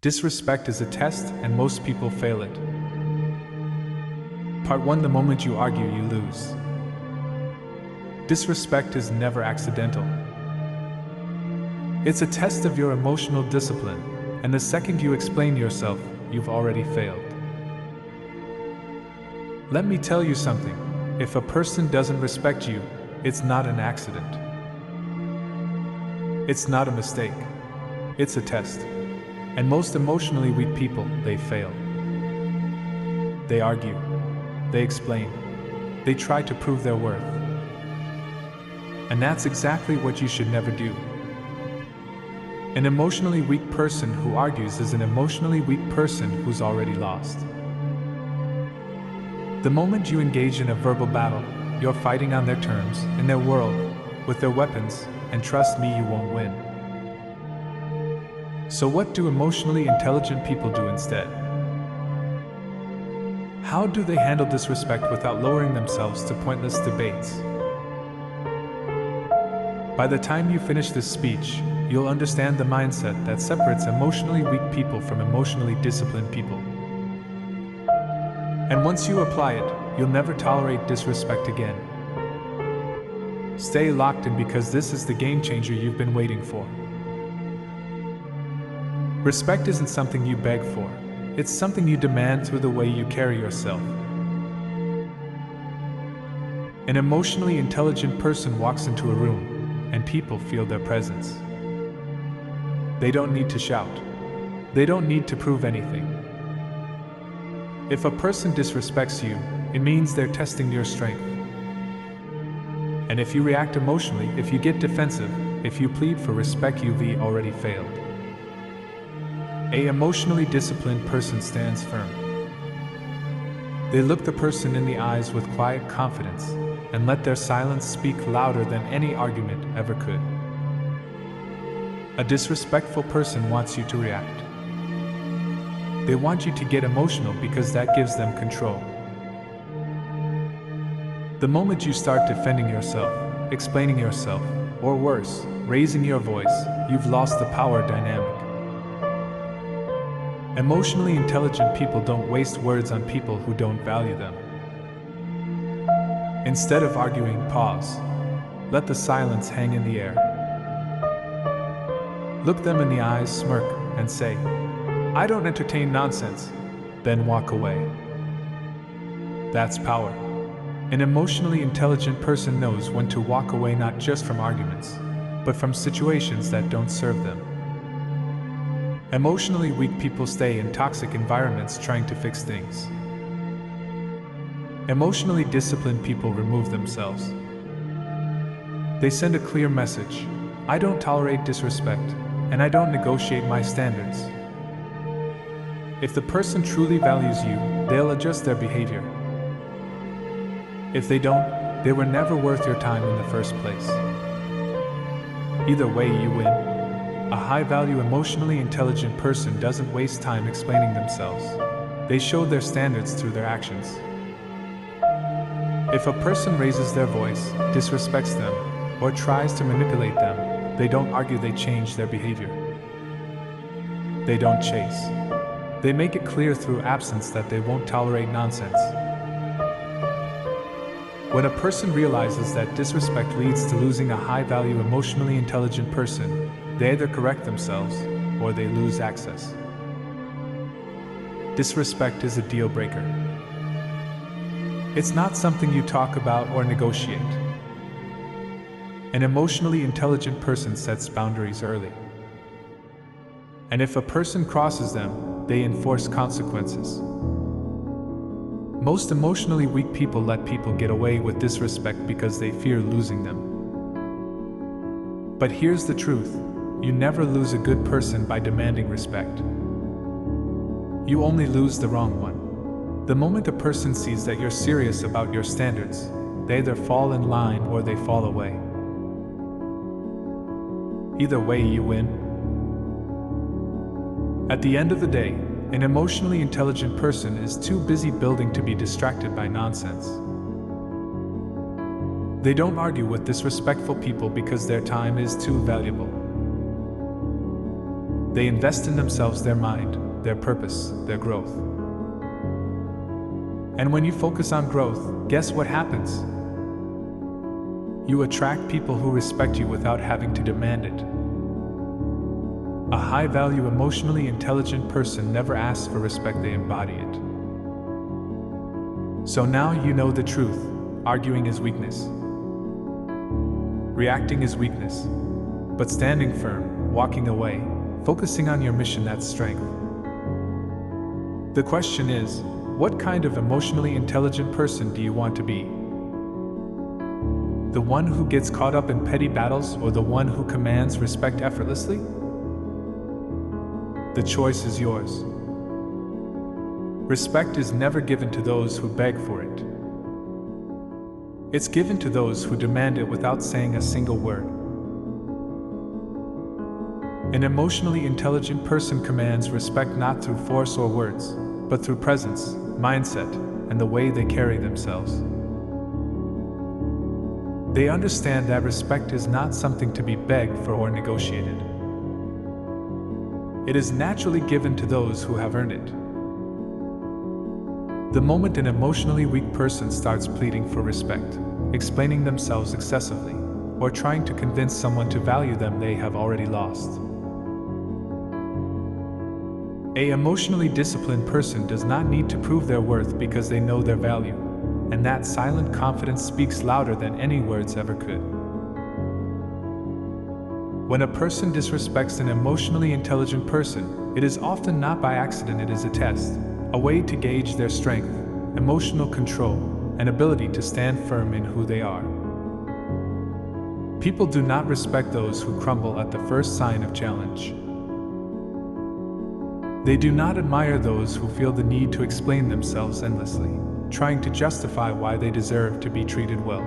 Disrespect is a test, and most people fail it. Part 1. The moment you argue, you lose. Disrespect is never accidental. It's a test of your emotional discipline, and the second you explain yourself, you've already failed. Let me tell you something. If a person doesn't respect you, it's not an accident. It's not a mistake. It's a test. And most emotionally weak people, they fail. They argue. They explain. They try to prove their worth. And that's exactly what you should never do. An emotionally weak person who argues is an emotionally weak person who's already lost. The moment you engage in a verbal battle, you're fighting on their terms, in their world, with their weapons, and trust me, you won't win. So what do emotionally intelligent people do instead? How do they handle disrespect without lowering themselves to pointless debates? By the time you finish this speech, you'll understand the mindset that separates emotionally weak people from emotionally disciplined people. And once you apply it, you'll never tolerate disrespect again. Stay locked in, because this is the game changer you've been waiting for. Respect isn't something you beg for. It's something you demand through the way you carry yourself. An emotionally intelligent person walks into a room, and people feel their presence. They don't need to shout. They don't need to prove anything. If a person disrespects you, it means they're testing your strength. And if you react emotionally, if you get defensive, if you plead for respect, you've already failed. An emotionally disciplined person stands firm. They look the person in the eyes with quiet confidence and let their silence speak louder than any argument ever could. A disrespectful person wants you to react. They want you to get emotional because that gives them control. The moment you start defending yourself, explaining yourself, or worse, raising your voice, you've lost the power dynamic. Emotionally intelligent people don't waste words on people who don't value them. Instead of arguing, pause. Let the silence hang in the air. Look them in the eyes, smirk, and say, "I don't entertain nonsense," then walk away. That's power. An emotionally intelligent person knows when to walk away, not just from arguments, but from situations that don't serve them. Emotionally weak people stay in toxic environments trying to fix things. Emotionally disciplined people remove themselves. They send a clear message: I don't tolerate disrespect, and I don't negotiate my standards. If the person truly values you, they'll adjust their behavior. If they don't, they were never worth your time in the first place. Either way, you win. A high-value, emotionally intelligent person doesn't waste time explaining themselves. They show their standards through their actions. If a person raises their voice, disrespects them, or tries to manipulate them, they don't argue, they change their behavior. They don't chase. They make it clear through absence that they won't tolerate nonsense. When a person realizes that disrespect leads to losing a high-value, emotionally intelligent person, they either correct themselves or they lose access. Disrespect is a deal breaker. It's not something you talk about or negotiate. An emotionally intelligent person sets boundaries early. And if a person crosses them, they enforce consequences. Most emotionally weak people let people get away with disrespect because they fear losing them. But here's the truth: you never lose a good person by demanding respect. You only lose the wrong one. The moment a person sees that you're serious about your standards, they either fall in line or they fall away. Either way, you win. At the end of the day, an emotionally intelligent person is too busy building to be distracted by nonsense. They don't argue with disrespectful people because their time is too valuable. They invest in themselves, their mind, their purpose, their growth. And when you focus on growth, guess what happens? You attract people who respect you without having to demand it. A high-value, emotionally intelligent person never asks for respect, they embody it. So now you know the truth. Arguing is weakness. Reacting is weakness. But standing firm, walking away, focusing on your mission, that's strength. The question is, what kind of emotionally intelligent person do you want to be? The one who gets caught up in petty battles, or the one who commands respect effortlessly? The choice is yours. Respect is never given to those who beg for it. It's given to those who demand it without saying a single word. An emotionally intelligent person commands respect not through force or words, but through presence, mindset, and the way they carry themselves. They understand that respect is not something to be begged for or negotiated. It is naturally given to those who have earned it. The moment an emotionally weak person starts pleading for respect, explaining themselves excessively, or trying to convince someone to value them, they have already lost. An emotionally disciplined person does not need to prove their worth because they know their value, and that silent confidence speaks louder than any words ever could. When a person disrespects an emotionally intelligent person, it is often not by accident, it is a test, a way to gauge their strength, emotional control, and ability to stand firm in who they are. People do not respect those who crumble at the first sign of challenge. They do not admire those who feel the need to explain themselves endlessly, trying to justify why they deserve to be treated well.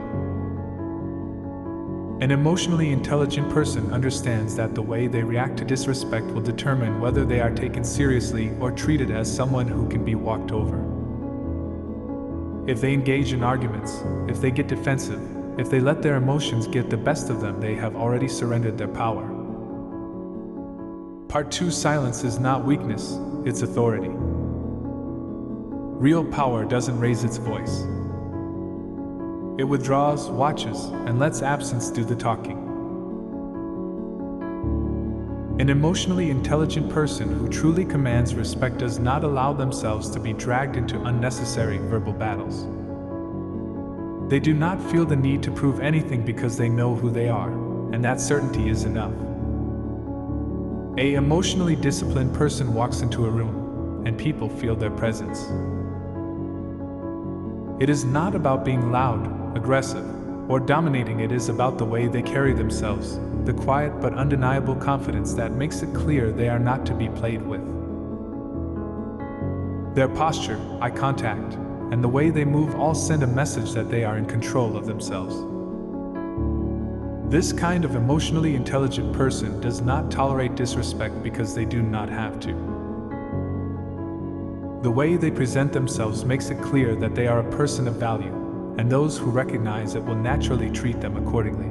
An emotionally intelligent person understands that the way they react to disrespect will determine whether they are taken seriously or treated as someone who can be walked over. If they engage in arguments, if they get defensive, if they let their emotions get the best of them, they have already surrendered their power. Part 2: Silence is not weakness, it's authority. Real power doesn't raise its voice. It withdraws, watches, and lets absence do the talking. An emotionally intelligent person who truly commands respect does not allow themselves to be dragged into unnecessary verbal battles. They do not feel the need to prove anything because they know who they are, and that certainty is enough. An emotionally disciplined person walks into a room, and people feel their presence. It is not about being loud, aggressive, or dominating. It is about the way they carry themselves, the quiet but undeniable confidence that makes it clear they are not to be played with. Their posture, eye contact, and the way they move all send a message that they are in control of themselves. This kind of emotionally intelligent person does not tolerate disrespect because they do not have to. The way they present themselves makes it clear that they are a person of value, and those who recognize it will naturally treat them accordingly.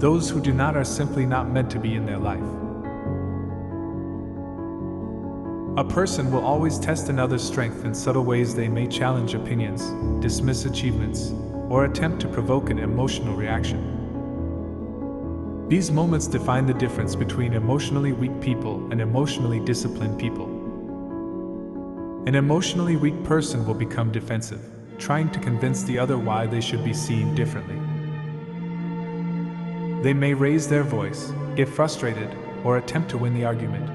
Those who do not are simply not meant to be in their life. A person will always test another's strength in subtle ways. They may challenge opinions, dismiss achievements, or attempt to provoke an emotional reaction. These moments define the difference between emotionally weak people and emotionally disciplined people. An emotionally weak person will become defensive, trying to convince the other why they should be seen differently. They may raise their voice, get frustrated, or attempt to win the argument.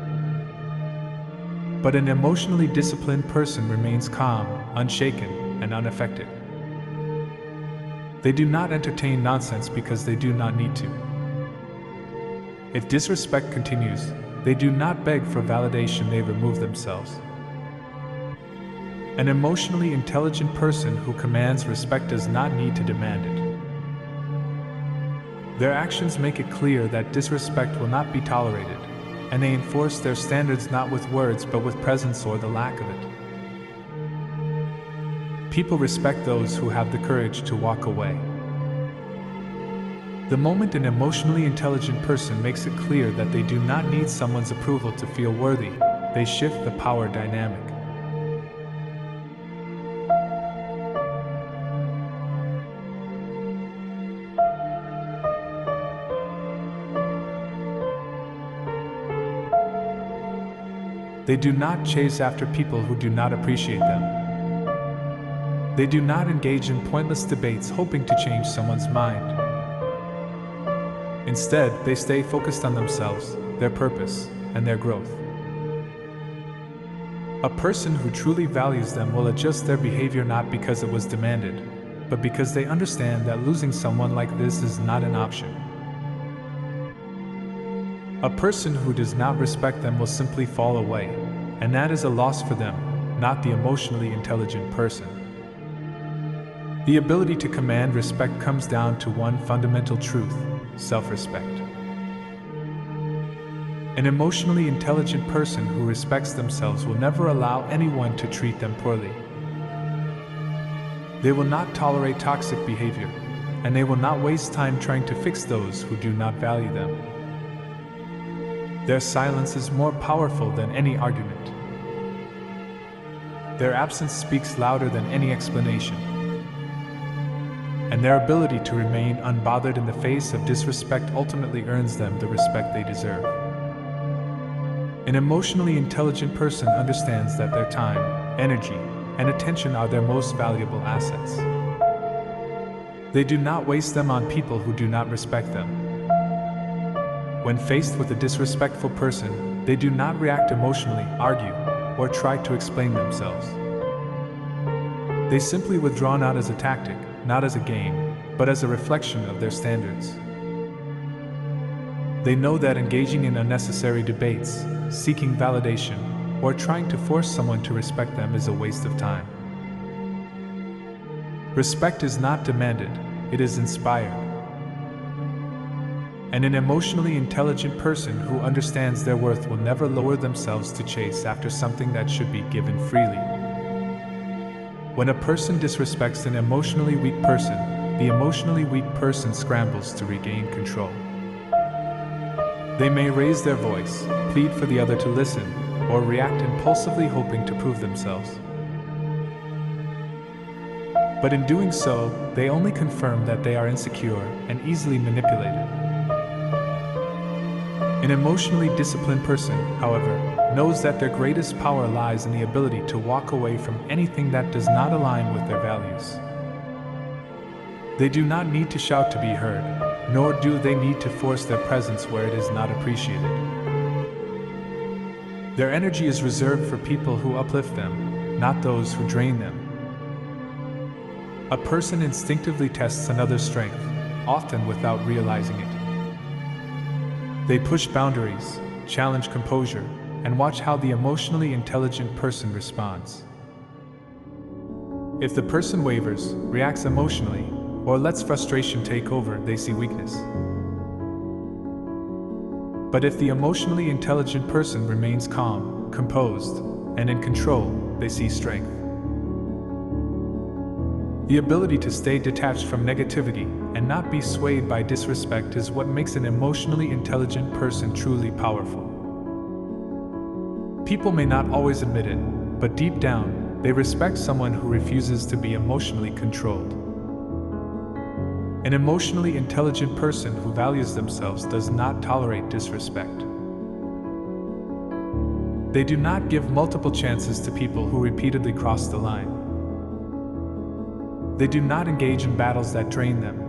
But an emotionally disciplined person remains calm, unshaken, and unaffected. They do not entertain nonsense because they do not need to. If disrespect continues, they do not beg for validation, they remove themselves. An emotionally intelligent person who commands respect does not need to demand it. Their actions make it clear that disrespect will not be tolerated, and they enforce their standards not with words but with presence or the lack of it. People respect those who have the courage to walk away. The moment an emotionally intelligent person makes it clear that they do not need someone's approval to feel worthy, they shift the power dynamic. They do not chase after people who do not appreciate them. They do not engage in pointless debates hoping to change someone's mind. Instead, they stay focused on themselves, their purpose, and their growth. A person who truly values them will adjust their behavior not because it was demanded, but because they understand that losing someone like this is not an option. A person who does not respect them will simply fall away, and that is a loss for them, not the emotionally intelligent person. The ability to command respect comes down to one fundamental truth: self-respect. An emotionally intelligent person who respects themselves will never allow anyone to treat them poorly. They will not tolerate toxic behavior, and they will not waste time trying to fix those who do not value them. Their silence is more powerful than any argument. Their absence speaks louder than any explanation. And their ability to remain unbothered in the face of disrespect ultimately earns them the respect they deserve. An emotionally intelligent person understands that their time, energy, and attention are their most valuable assets. They do not waste them on people who do not respect them. When faced with a disrespectful person, they do not react emotionally, argue, or try to explain themselves. They simply withdraw not as a tactic, not as a game, but as a reflection of their standards. They know that engaging in unnecessary debates, seeking validation, or trying to force someone to respect them is a waste of time. Respect is not demanded, it is inspired. And an emotionally intelligent person who understands their worth will never lower themselves to chase after something that should be given freely. When a person disrespects an emotionally weak person, the emotionally weak person scrambles to regain control. They may raise their voice, plead for the other to listen, or react impulsively hoping to prove themselves. But in doing so, they only confirm that they are insecure and easily manipulated. An emotionally disciplined person, however, knows that their greatest power lies in the ability to walk away from anything that does not align with their values. They do not need to shout to be heard, nor do they need to force their presence where it is not appreciated. Their energy is reserved for people who uplift them, not those who drain them. A person instinctively tests another's strength, often without realizing it. They push boundaries, challenge composure, and watch how the emotionally intelligent person responds. If the person wavers, reacts emotionally, or lets frustration take over, they see weakness. But if the emotionally intelligent person remains calm, composed, and in control, they see strength. The ability to stay detached from negativity and not be swayed by disrespect is what makes an emotionally intelligent person truly powerful. People may not always admit it, but deep down, they respect someone who refuses to be emotionally controlled. An emotionally intelligent person who values themselves does not tolerate disrespect. They do not give multiple chances to people who repeatedly cross the line. They do not engage in battles that drain them.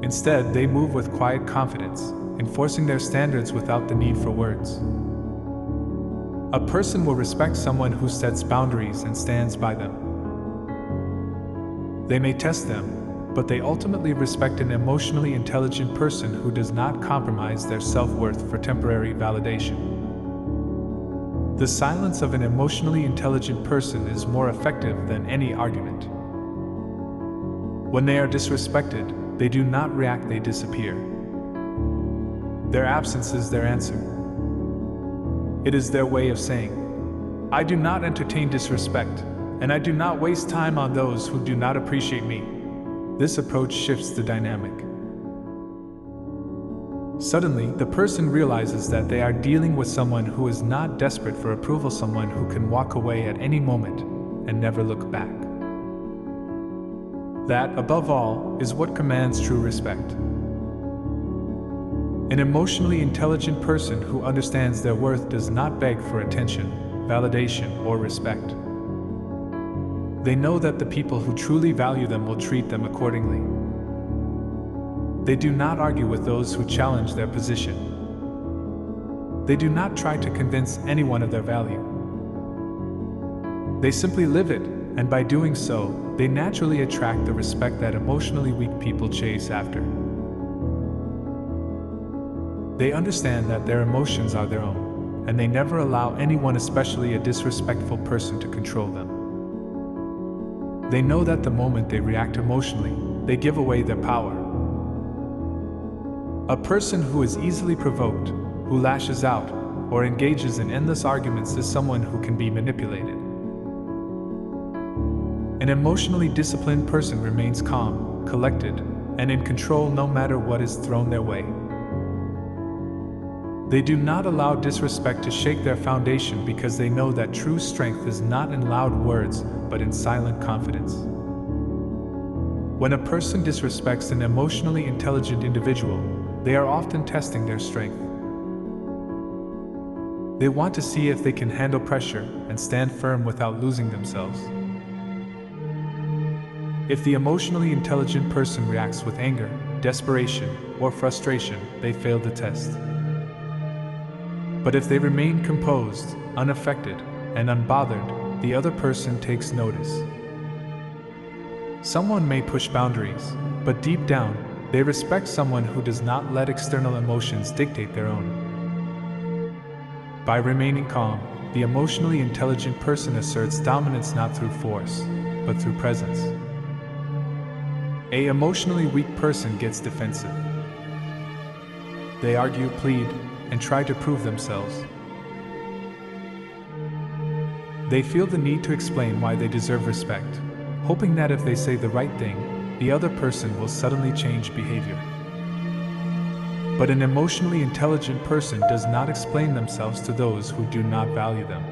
Instead, they move with quiet confidence, enforcing their standards without the need for words. A person will respect someone who sets boundaries and stands by them. They may test them, but they ultimately respect an emotionally intelligent person who does not compromise their self-worth for temporary validation. The silence of an emotionally intelligent person is more effective than any argument. When they are disrespected, they do not react, they disappear. Their absence is their answer. It is their way of saying, "I do not entertain disrespect, and I do not waste time on those who do not appreciate me." This approach shifts the dynamic. Suddenly, the person realizes that they are dealing with someone who is not desperate for approval, someone who can walk away at any moment and never look back. That, above all, is what commands true respect. An emotionally intelligent person who understands their worth does not beg for attention, validation, or respect. They know that the people who truly value them will treat them accordingly. They do not argue with those who challenge their position. They do not try to convince anyone of their value. They simply live it, and by doing so, they naturally attract the respect that emotionally weak people chase after. They understand that their emotions are their own, and they never allow anyone, especially a disrespectful person, to control them. They know that the moment they react emotionally, they give away their power. A person who is easily provoked, who lashes out, or engages in endless arguments is someone who can be manipulated. An emotionally disciplined person remains calm, collected, and in control no matter what is thrown their way. They do not allow disrespect to shake their foundation because they know that true strength is not in loud words, but in silent confidence. When a person disrespects an emotionally intelligent individual, they are often testing their strength. They want to see if they can handle pressure and stand firm without losing themselves. If the emotionally intelligent person reacts with anger, desperation, or frustration, they fail the test. But if they remain composed, unaffected, and unbothered, the other person takes notice. Someone may push boundaries, but deep down, they respect someone who does not let external emotions dictate their own. By remaining calm, the emotionally intelligent person asserts dominance not through force, but through presence. An emotionally weak person gets defensive. They argue, plead, and try to prove themselves. They feel the need to explain why they deserve respect, hoping that if they say the right thing, the other person will suddenly change behavior. But an emotionally intelligent person does not explain themselves to those who do not value them.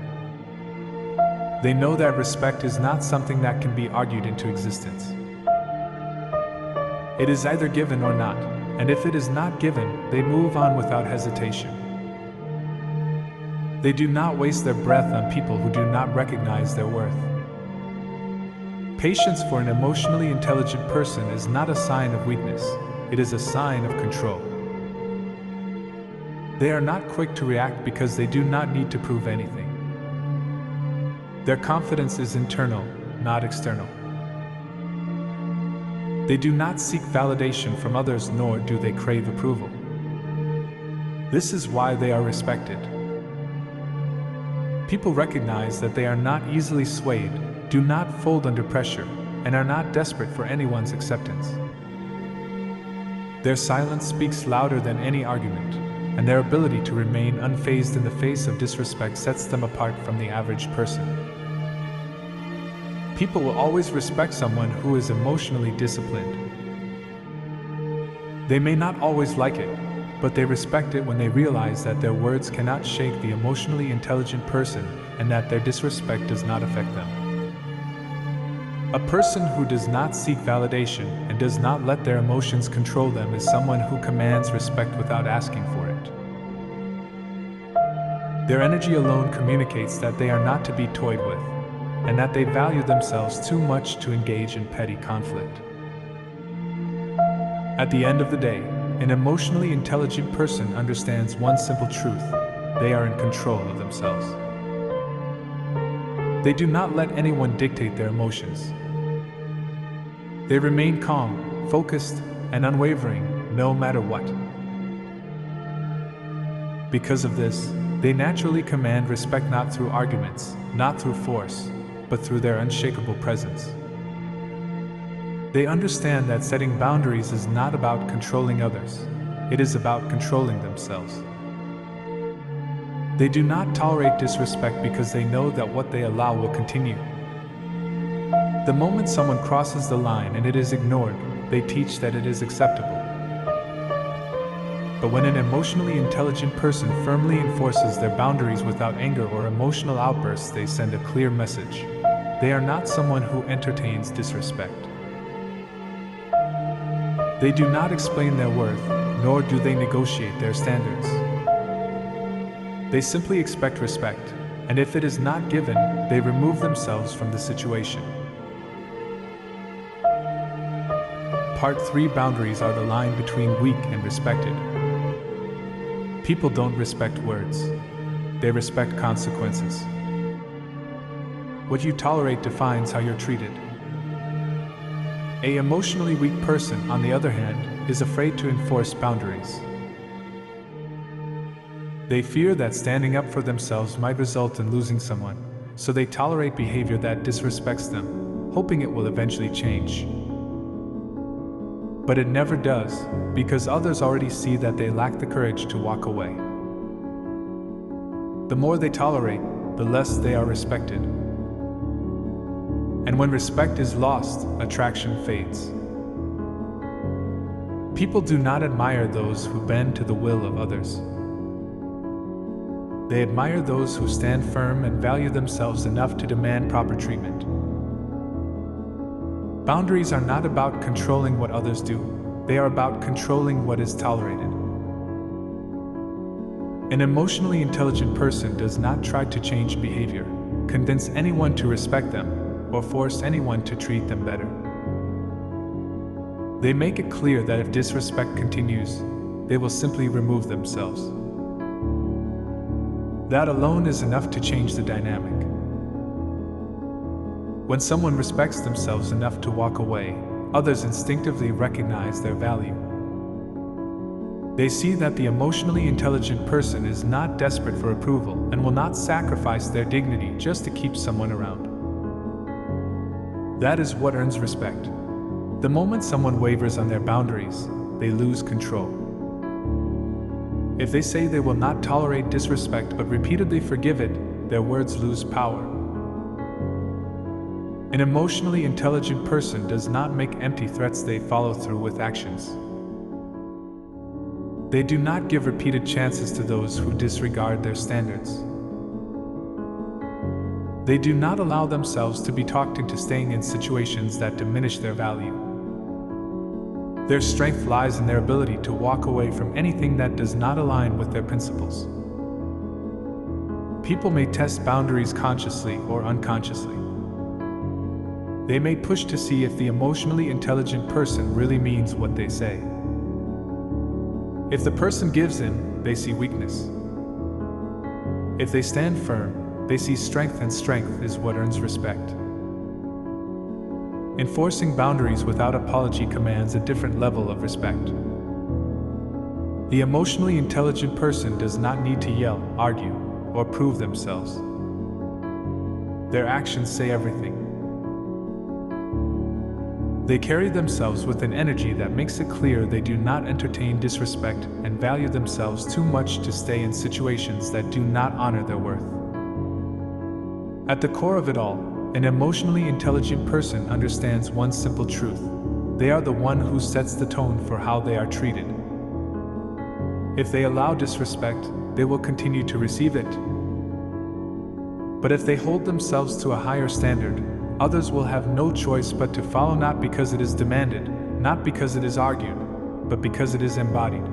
They know that respect is not something that can be argued into existence. It is either given or not, and if it is not given, they move on without hesitation. They do not waste their breath on people who do not recognize their worth. Patience for an emotionally intelligent person is not a sign of weakness, it is a sign of control. They are not quick to react because they do not need to prove anything. Their confidence is internal, not external. They do not seek validation from others, nor do they crave approval. This is why they are respected. People recognize that they are not easily swayed, do not fold under pressure, and are not desperate for anyone's acceptance. Their silence speaks louder than any argument, and their ability to remain unfazed in the face of disrespect sets them apart from the average person. People will always respect someone who is emotionally disciplined. They may not always like it, but they respect it when they realize that their words cannot shake the emotionally intelligent person and that their disrespect does not affect them. A person who does not seek validation and does not let their emotions control them is someone who commands respect without asking for it. Their energy alone communicates that they are not to be toyed with, and that they value themselves too much to engage in petty conflict. At the end of the day, an emotionally intelligent person understands one simple truth: they are in control of themselves. They do not let anyone dictate their emotions. They remain calm, focused, and unwavering, no matter what. Because of this, they naturally command respect not through arguments, not through force, but through their unshakable presence. They understand that setting boundaries is not about controlling others, it is about controlling themselves. They do not tolerate disrespect because they know that what they allow will continue. The moment someone crosses the line and it is ignored, they teach that it is acceptable. But when an emotionally intelligent person firmly enforces their boundaries without anger or emotional outbursts, they send a clear message. They are not someone who entertains disrespect. They do not explain their worth, nor do they negotiate their standards. They simply expect respect, and if it is not given, they remove themselves from the situation. Part 3: Boundaries are the line between weak and respected. People don't respect words. They respect consequences. What you tolerate defines how you're treated. An emotionally weak person, on the other hand, is afraid to enforce boundaries. They fear that standing up for themselves might result in losing someone, so they tolerate behavior that disrespects them, hoping it will eventually change. But it never does, because others already see that they lack the courage to walk away. The more they tolerate, the less they are respected. And when respect is lost, attraction fades. People do not admire those who bend to the will of others. They admire those who stand firm and value themselves enough to demand proper treatment. Boundaries are not about controlling what others do, they are about controlling what is tolerated. An emotionally intelligent person does not try to change behavior, convince anyone to respect them, or force anyone to treat them better. They make it clear that if disrespect continues, they will simply remove themselves. That alone is enough to change the dynamic. When someone respects themselves enough to walk away, others instinctively recognize their value. They see that the emotionally intelligent person is not desperate for approval and will not sacrifice their dignity just to keep someone around. That is what earns respect. The moment someone wavers on their boundaries, they lose control. If they say they will not tolerate disrespect but repeatedly forgive it, their words lose power. An emotionally intelligent person does not make empty threats, they follow through with actions. They do not give repeated chances to those who disregard their standards. They do not allow themselves to be talked into staying in situations that diminish their value. Their strength lies in their ability to walk away from anything that does not align with their principles. People may test boundaries consciously or unconsciously. They may push to see if the emotionally intelligent person really means what they say. If the person gives in, they see weakness. If they stand firm, they see strength, and strength is what earns respect. Enforcing boundaries without apology commands a different level of respect. The emotionally intelligent person does not need to yell, argue, or prove themselves. Their actions say everything. They carry themselves with an energy that makes it clear they do not entertain disrespect and value themselves too much to stay in situations that do not honor their worth. At the core of it all, an emotionally intelligent person understands one simple truth: they are the one who sets the tone for how they are treated. If they allow disrespect, they will continue to receive it. But if they hold themselves to a higher standard, others will have no choice but to follow, not because it is demanded, not because it is argued, but because it is embodied.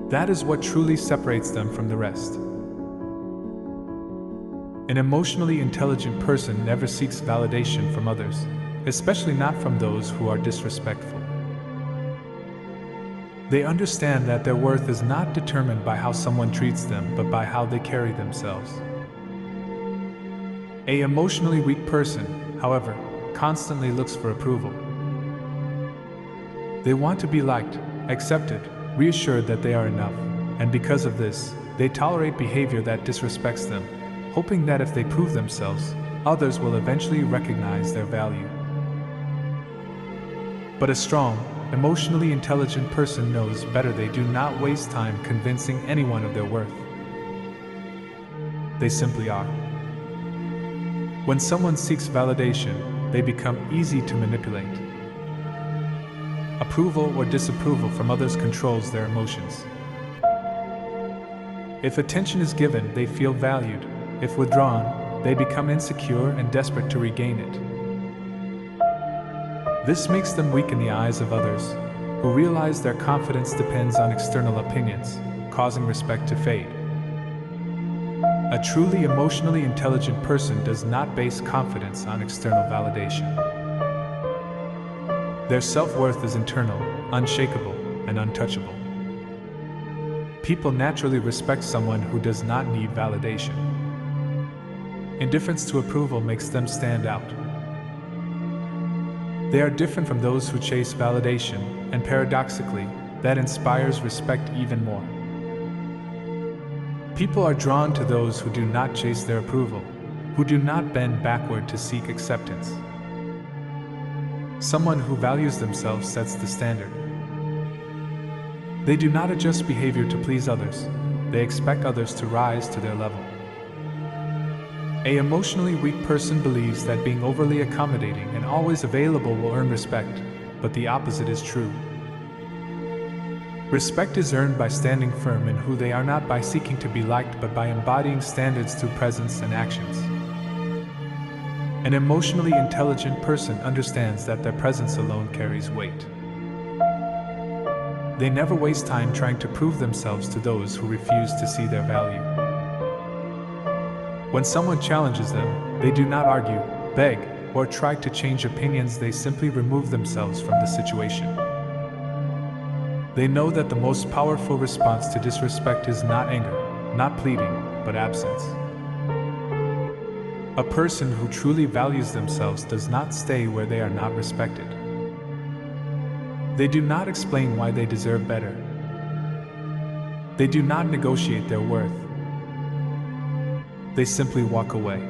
That is what truly separates them from the rest. An emotionally intelligent person never seeks validation from others, especially not from those who are disrespectful. They understand that their worth is not determined by how someone treats them, but by how they carry themselves. An emotionally weak person, however, constantly looks for approval. They want to be liked, accepted, reassured that they are enough, and because of this, they tolerate behavior that disrespects them, hoping that if they prove themselves, others will eventually recognize their value. But a strong, emotionally intelligent person knows better. They do not waste time convincing anyone of their worth. They simply are. When someone seeks validation, they become easy to manipulate. A Approval or disapproval from others controls their emotions. If attention is given, they feel valued. If withdrawn, they become insecure and desperate to regain it. This makes them weak in the eyes of others, who realize their confidence depends on external opinions, causing respect to fade. A truly emotionally intelligent person does not base confidence on external validation. Their self-worth is internal, unshakable, and untouchable. People naturally respect someone who does not need validation. Indifference to approval makes them stand out. They are different from those who chase validation, and paradoxically, that inspires respect even more. People are drawn to those who do not chase their approval, who do not bend backward to seek acceptance. Someone who values themselves sets the standard. They do not adjust behavior to please others, they expect others to rise to their level. An emotionally weak person believes that being overly accommodating and always available will earn respect, but the opposite is true. Respect is earned by standing firm in who they are, not by seeking to be liked but by embodying standards through presence and actions. An emotionally intelligent person understands that their presence alone carries weight. They never waste time trying to prove themselves to those who refuse to see their value. When someone challenges them, they do not argue, beg, or try to change opinions. They simply remove themselves from the situation. They know that the most powerful response to disrespect is not anger, not pleading, but absence. A person who truly values themselves does not stay where they are not respected. They do not explain why they deserve better. They do not negotiate their worth. They simply walk away.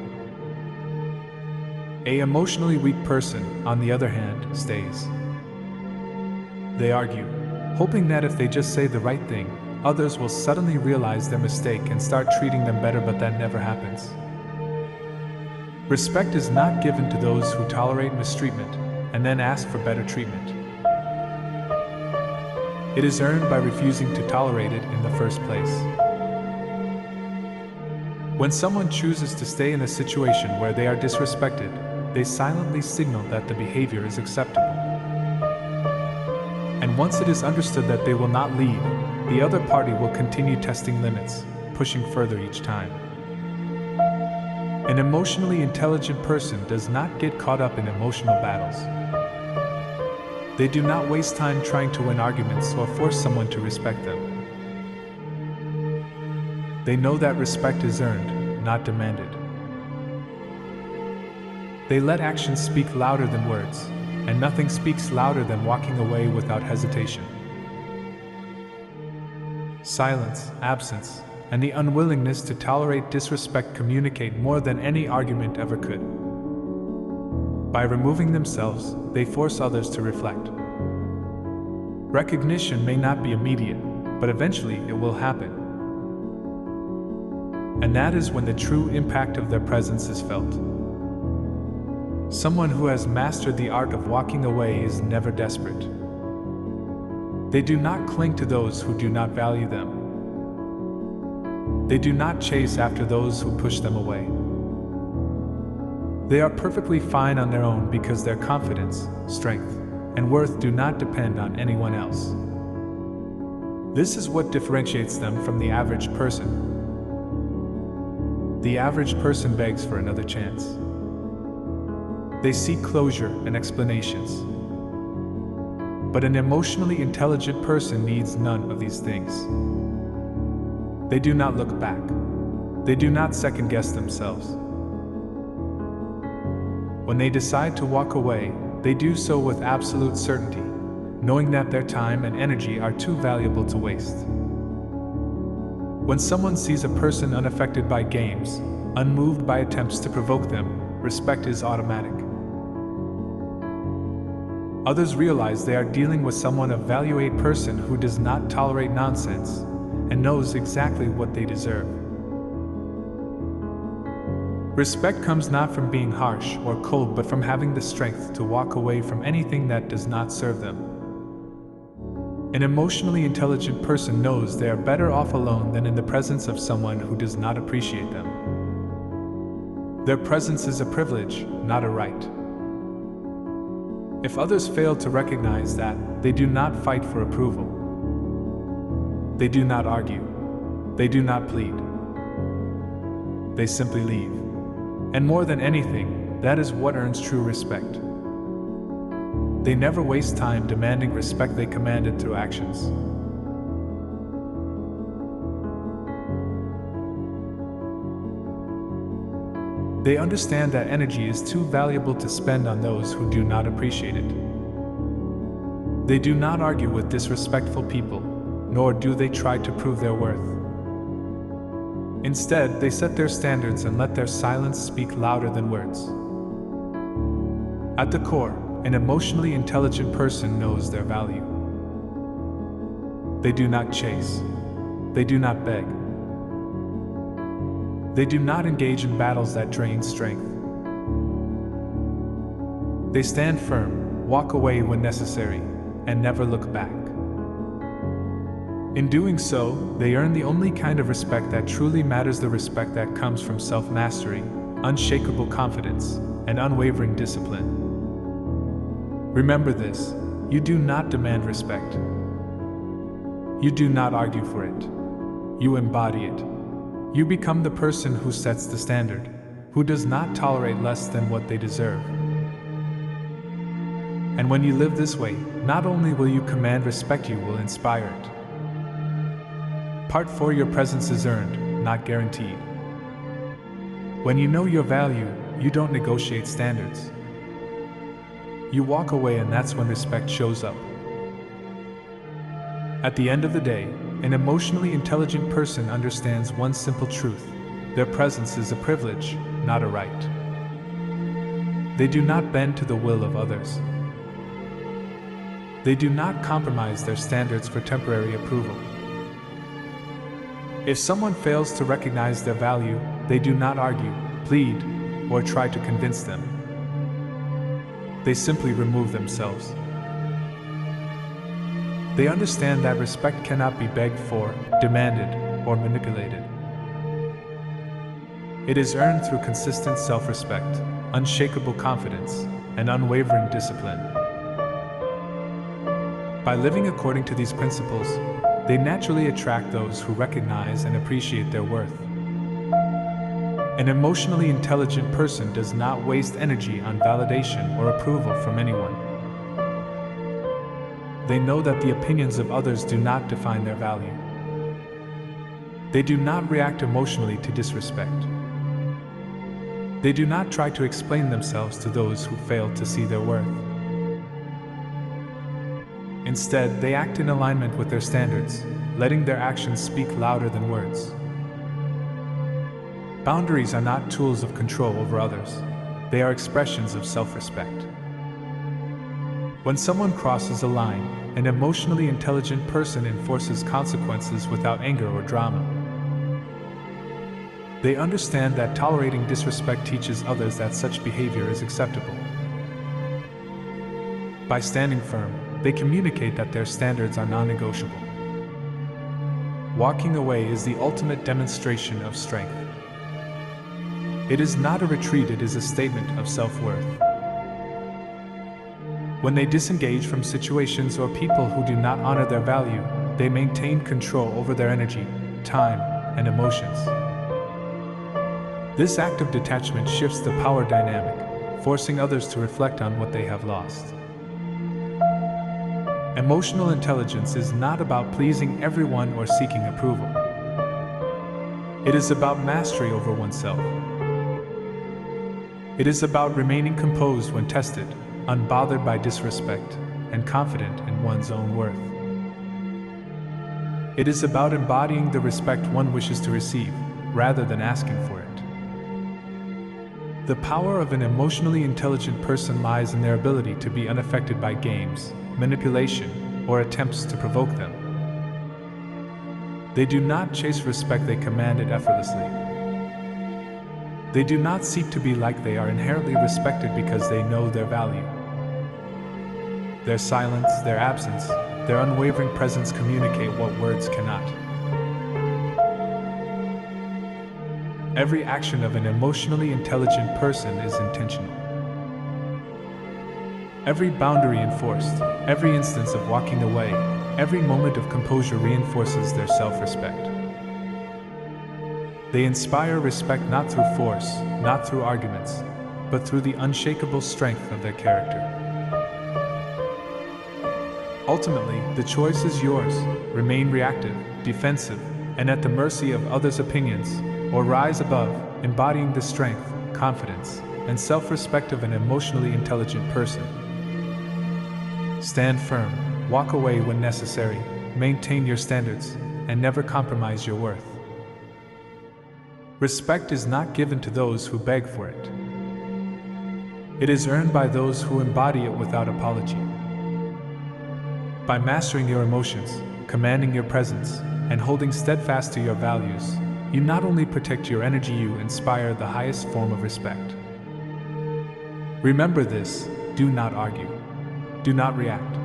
An emotionally weak person, on the other hand, stays. They argue, hoping that if they just say the right thing, others will suddenly realize their mistake and start treating them better, but that never happens. Respect is not given to those who tolerate mistreatment and then ask for better treatment. It is earned by refusing to tolerate it in the first place. When someone chooses to stay in a situation where they are disrespected, they silently signal that the behavior is acceptable. And once it is understood that they will not leave, the other party will continue testing limits, pushing further each time. An emotionally intelligent person does not get caught up in emotional battles. They do not waste time trying to win arguments or force someone to respect them. They know that respect is earned, not demanded. They let actions speak louder than words, and nothing speaks louder than walking away without hesitation. Silence, absence, and the unwillingness to tolerate disrespect communicate more than any argument ever could. By removing themselves, they force others to reflect. Recognition may not be immediate, but eventually it will happen. And that is when the true impact of their presence is felt. Someone who has mastered the art of walking away is never desperate. They do not cling to those who do not value them. They do not chase after those who push them away. They are perfectly fine on their own because their confidence, strength, and worth do not depend on anyone else. This is what differentiates them from the average person. The average person begs for another chance. They seek closure and explanations. But an emotionally intelligent person needs none of these things. They do not look back. They do not second-guess themselves. When they decide to walk away, they do so with absolute certainty, knowing that their time and energy are too valuable to waste. When someone sees a person unaffected by games, unmoved by attempts to provoke them, respect is automatic. Others realize they are dealing with someone of value, a person who does not tolerate nonsense and knows exactly what they deserve. Respect comes not from being harsh or cold, but from having the strength to walk away from anything that does not serve them. An emotionally intelligent person knows they are better off alone than in the presence of someone who does not appreciate them. Their presence is a privilege, not a right. If others fail to recognize that, they do not fight for approval. They do not argue. They do not plead. They simply leave. And more than anything, that is what earns true respect. They never waste time demanding respect, they command it through actions. They understand that energy is too valuable to spend on those who do not appreciate it. They do not argue with disrespectful people, nor do they try to prove their worth. Instead, they set their standards and let their silence speak louder than words. At the core, an emotionally intelligent person knows their value. They do not chase. They do not beg. They do not engage in battles that drain strength. They stand firm, walk away when necessary, and never look back. In doing so, they earn the only kind of respect that truly matters, the respect that comes from self-mastery, unshakable confidence, and unwavering discipline. Remember this: you do not demand respect. You do not argue for it. You embody it. You become the person who sets the standard, who does not tolerate less than what they deserve. And when you live this way, not only will you command respect, you will inspire it. Part 4: Your presence is earned, not guaranteed. When you know your value, you don't negotiate standards. You walk away, and that's when respect shows up. At the end of the day, an emotionally intelligent person understands one simple truth: their presence is a privilege, not a right. They do not bend to the will of others. They do not compromise their standards for temporary approval. If someone fails to recognize their value, they do not argue, plead, or try to convince them. They simply remove themselves. They understand that respect cannot be begged for, demanded, or manipulated. It is earned through consistent self-respect, unshakable confidence, and unwavering discipline. By living according to these principles, they naturally attract those who recognize and appreciate their worth. An emotionally intelligent person does not waste energy on validation or approval from anyone. They know that the opinions of others do not define their value. They do not react emotionally to disrespect. They do not try to explain themselves to those who fail to see their worth. Instead, they act in alignment with their standards, letting their actions speak louder than words. Boundaries are not tools of control over others. They are expressions of self-respect. When someone crosses a line, an emotionally intelligent person enforces consequences without anger or drama. They understand that tolerating disrespect teaches others that such behavior is acceptable. By standing firm, they communicate that their standards are non-negotiable. Walking away is the ultimate demonstration of strength. It is not a retreat, it is a statement of self-worth. When they disengage from situations or people who do not honor their value, they maintain control over their energy, time, and emotions. This act of detachment shifts the power dynamic, forcing others to reflect on what they have lost. Emotional intelligence is not about pleasing everyone or seeking approval. It is about mastery over oneself. It is about remaining composed when tested, unbothered by disrespect, and confident in one's own worth. It is about embodying the respect one wishes to receive, rather than asking for it. The power of an emotionally intelligent person lies in their ability to be unaffected by games, manipulation, or attempts to provoke them. They do not chase respect, they command it effortlessly. They do not seek to be like, they are inherently respected because they know their value. Their silence, their absence, Their unwavering presence communicate what words cannot. Every action of an emotionally intelligent person is intentional. Every boundary enforced, every instance of walking away, every moment of composure reinforces their self-respect. They inspire respect not through force, not through arguments, but through the unshakable strength of their character. Ultimately, the choice is yours. Remain reactive, defensive, and at the mercy of others' opinions, or rise above, embodying the strength, confidence, and self-respect of an emotionally intelligent person. Stand firm, walk away when necessary, maintain your standards, and never compromise your worth. Respect is not given to those who beg for it. It is earned by those who embody it without apology. By mastering your emotions, commanding your presence, and holding steadfast to your values, you not only protect your energy, you inspire the highest form of respect. Remember this: do not argue. Do not react.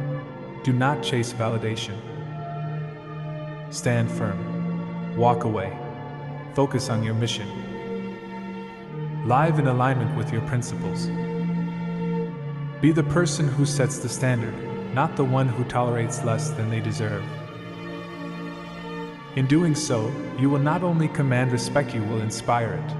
Do not chase validation. Stand firm. Walk away. Focus on your mission. Live in alignment with your principles. Be the person who sets the standard, not the one who tolerates less than they deserve. In doing so, you will not only command respect, you will inspire it.